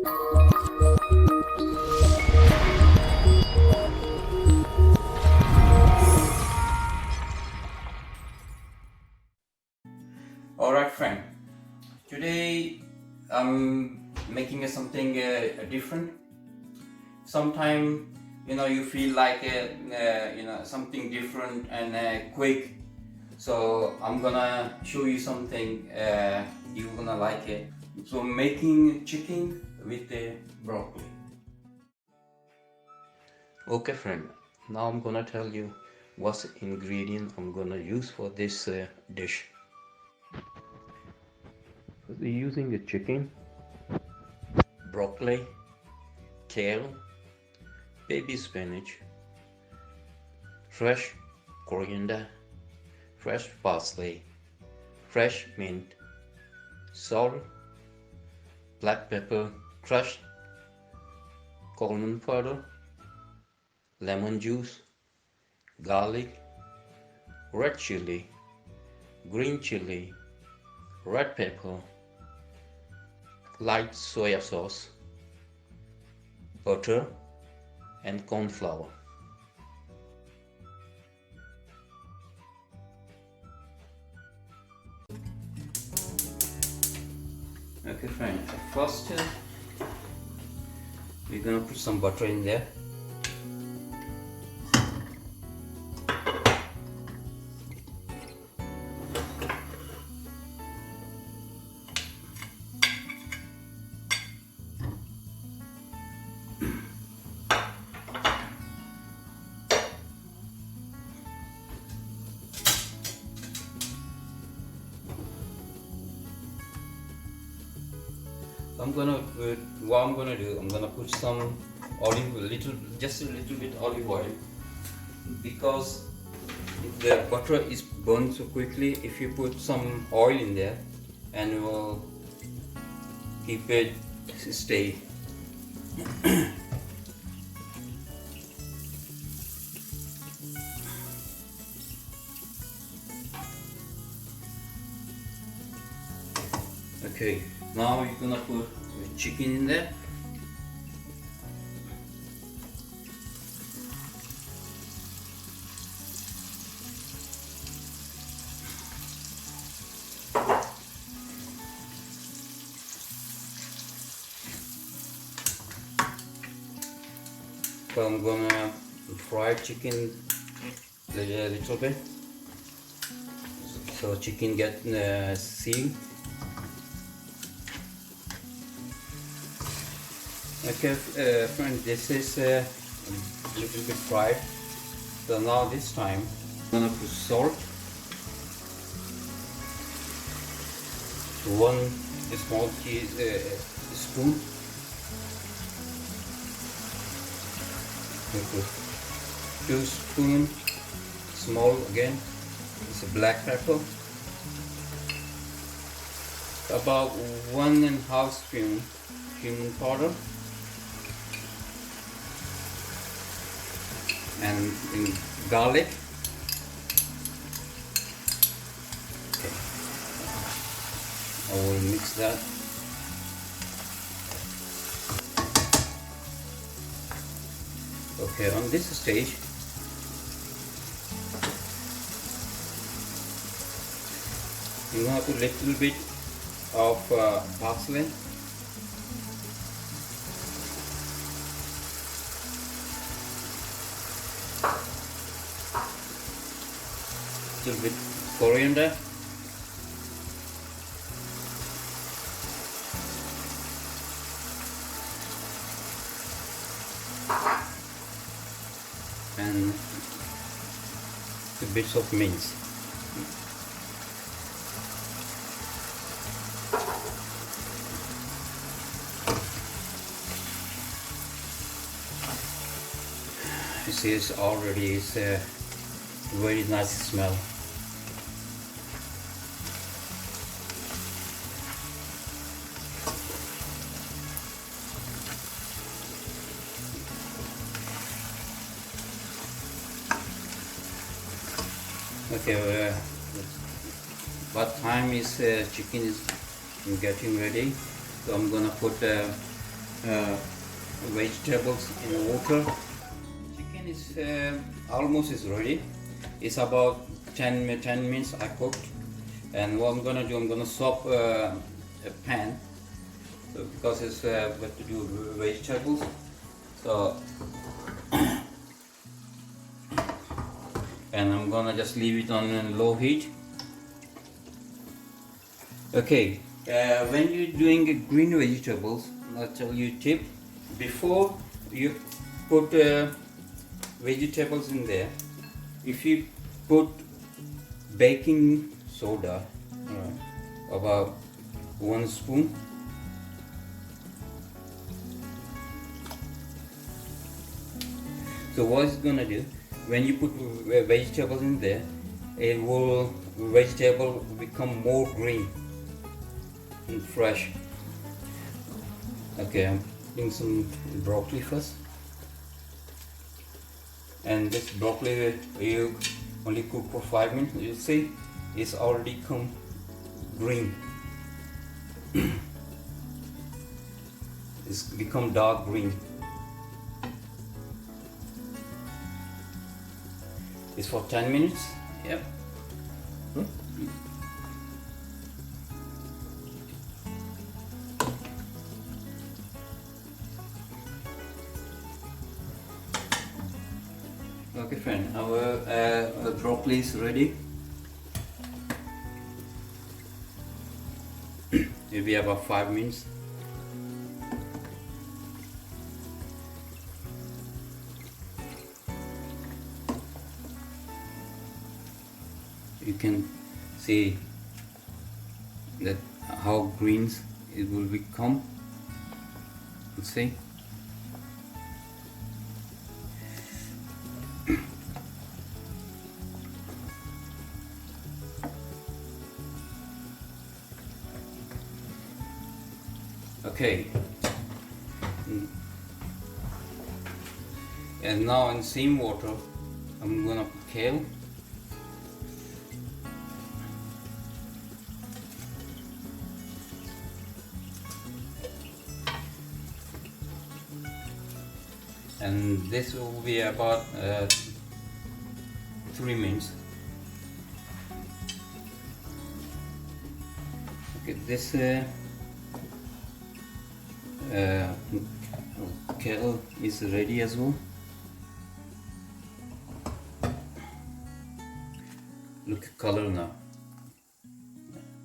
Alright friend, today I'm making something different. Sometimes you feel like something different and quick. So I'm gonna show you something you're gonna like it. So making chicken with the broccoli. Okay friend, now I'm gonna tell you what's the ingredient I'm gonna use for this dish. So we're using the chicken, broccoli, kale, baby spinach, fresh coriander, fresh parsley, fresh mint, salt, black pepper, crushed coriander powder, lemon juice, garlic, red chili, green chili, red pepper, light soy sauce, butter, and corn flour. Okay friend, first we're gonna put some butter in there. What I'm gonna do, I'm gonna put some just a little bit olive oil, because the butter is burned so quickly. If you put some oil in there, and it will keep it stay. Okay, now you're gonna put the chicken in there. So I'm gonna fry chicken a little bit, so chicken get sealed. Okay, friend, this is a little bit fried. So now this time I'm gonna put salt, one small spoon. Put 2 spoons small again. It's a black pepper. About 1.5 spoon cumin powder. And garlic. Okay. I will mix that. Okay, on this stage, I'm going to put a little bit of parsley. Little bit coriander, and 2 bits of mince. You see, it's already a very nice smell. Okay, what time is chicken is getting ready? So I'm gonna put vegetables in the water. Chicken is almost is ready. It's about 10 minutes I cooked. And what I'm gonna do, I'm gonna swap a pan, so because it's got to do with vegetables. So and I'm gonna just leave it on low heat. Okay, when you're doing green vegetables, I'll tell you a tip. Before you put vegetables in there, if you put baking soda, about 1 spoon, so what it's gonna do, when you put vegetables in there, vegetable will become more green and fresh. Okay, I'm putting some broccoli first, and this broccoli you only cook for 5 minutes. You see it's already come green. It's become dark green. It's for 10 minutes. Yep. Okay friend, our broccoli is ready. Maybe about 5 minutes. You can see that how green it will become. Let's see. Okay, and now in same water I'm gonna put kale. And this will be about 3 minutes. Okay, this kale is ready as well. Look at color now.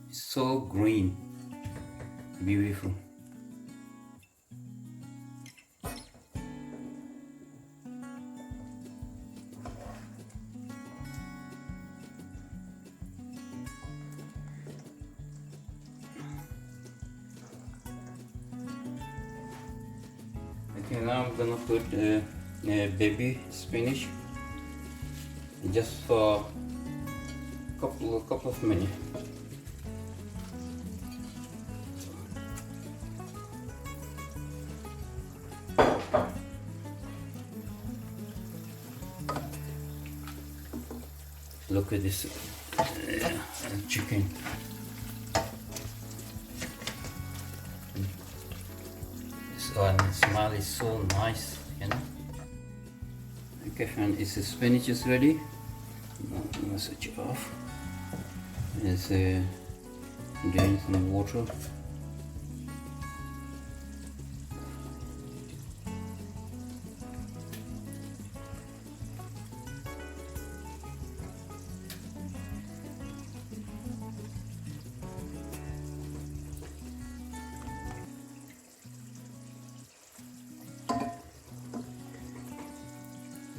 It's so green, beautiful. Okay, now I'm gonna put baby spinach just for a couple of minutes. Look at this chicken. And the smell is so nice, you know. Okay friend, the spinach is ready. I'm gonna switch it off. It's doing some water.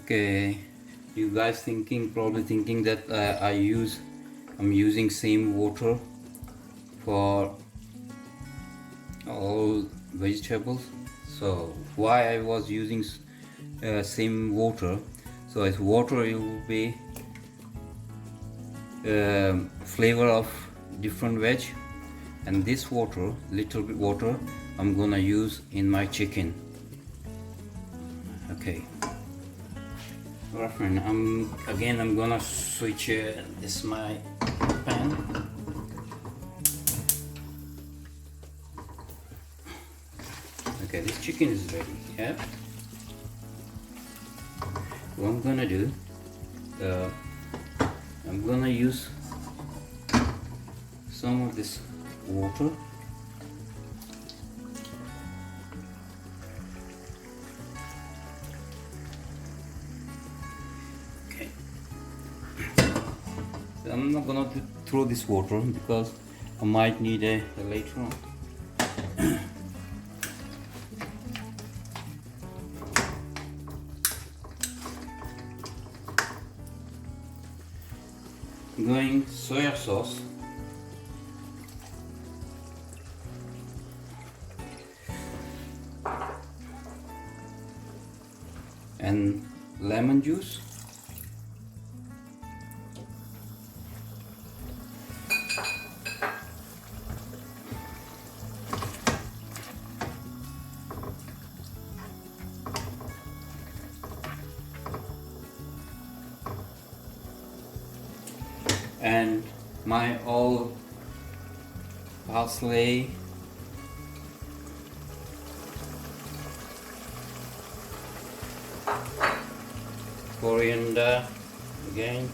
Okay, you guys probably thinking that I'm using same water for all vegetables. So why I was using same water? So as water, it will be flavor of different veg, and this water, little bit water, I'm gonna use in my chicken. Okay. Alright friend, I'm gonna switch this my pan. Okay, this chicken is ready. Yeah. What I'm gonna do, I'm gonna use some of this water. Okay. So I'm not gonna throw this water because I might need it later on. Going soy sauce, and lemon juice, and my all parsley, coriander again,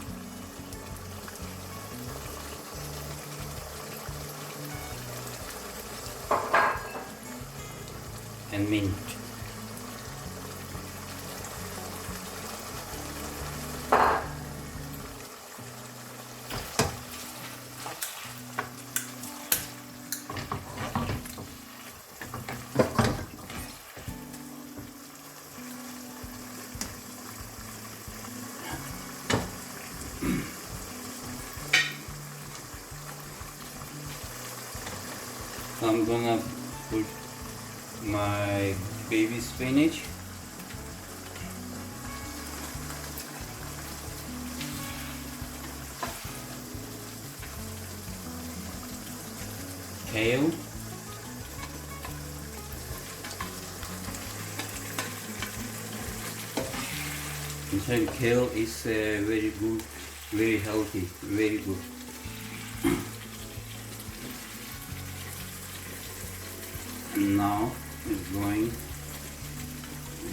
and mint. I'm gonna put my baby spinach, kale, inside kale is very good, very healthy, very good. And now it's going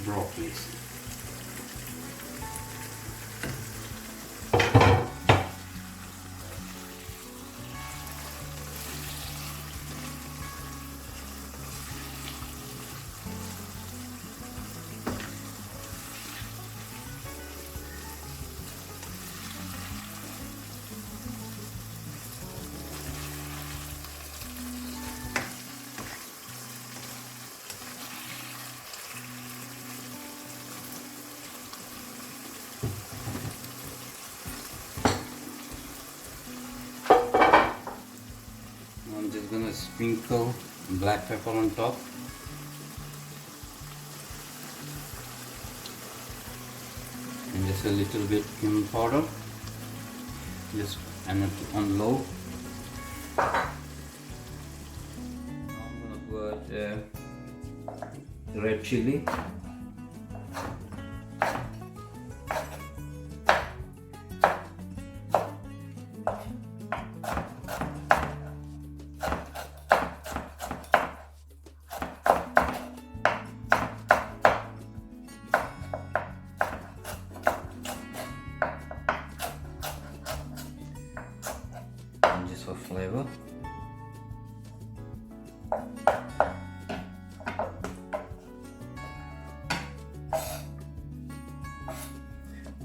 broccoli. I'm just gonna sprinkle black pepper on top. And just a little bit cumin powder. Just on low. Now I'm gonna put red chili. Just for flavor.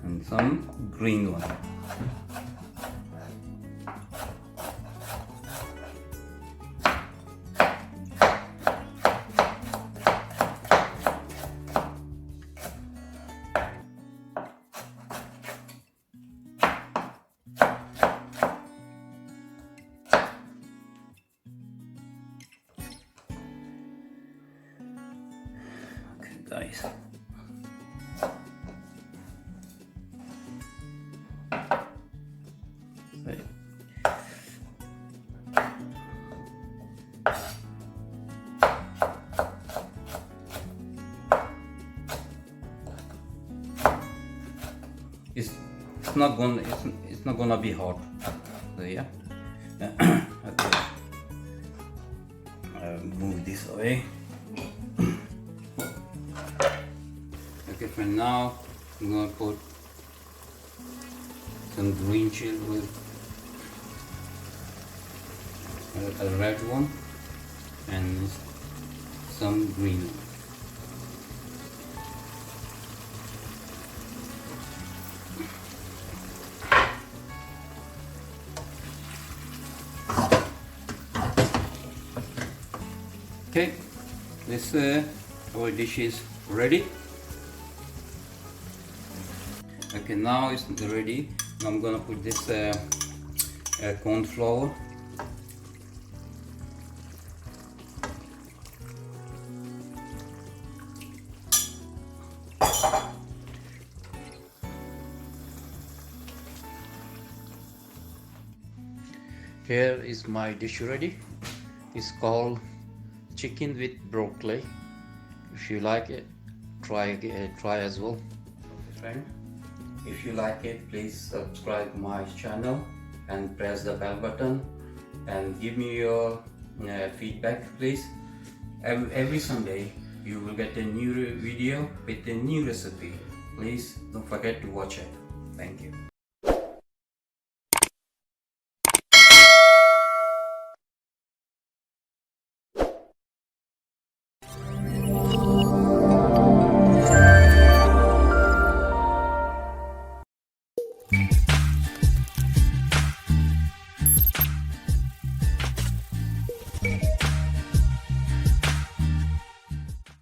And some green one. Guys, it's not gonna be hot. So yeah. Okay. Move this away. Okay friend, now I'm gonna put some green chili with a red one and some green one. Okay, this our dish is ready. Okay, now it's ready. I'm gonna put this corn flour. Here is my dish ready. It's called chicken with broccoli. If you like it, try as well. Okay, friend. If you like it, please subscribe my channel and press the bell button and give me your feedback, please. Every Sunday you will get a new video with a new recipe. Please don't forget to watch it. Thank you.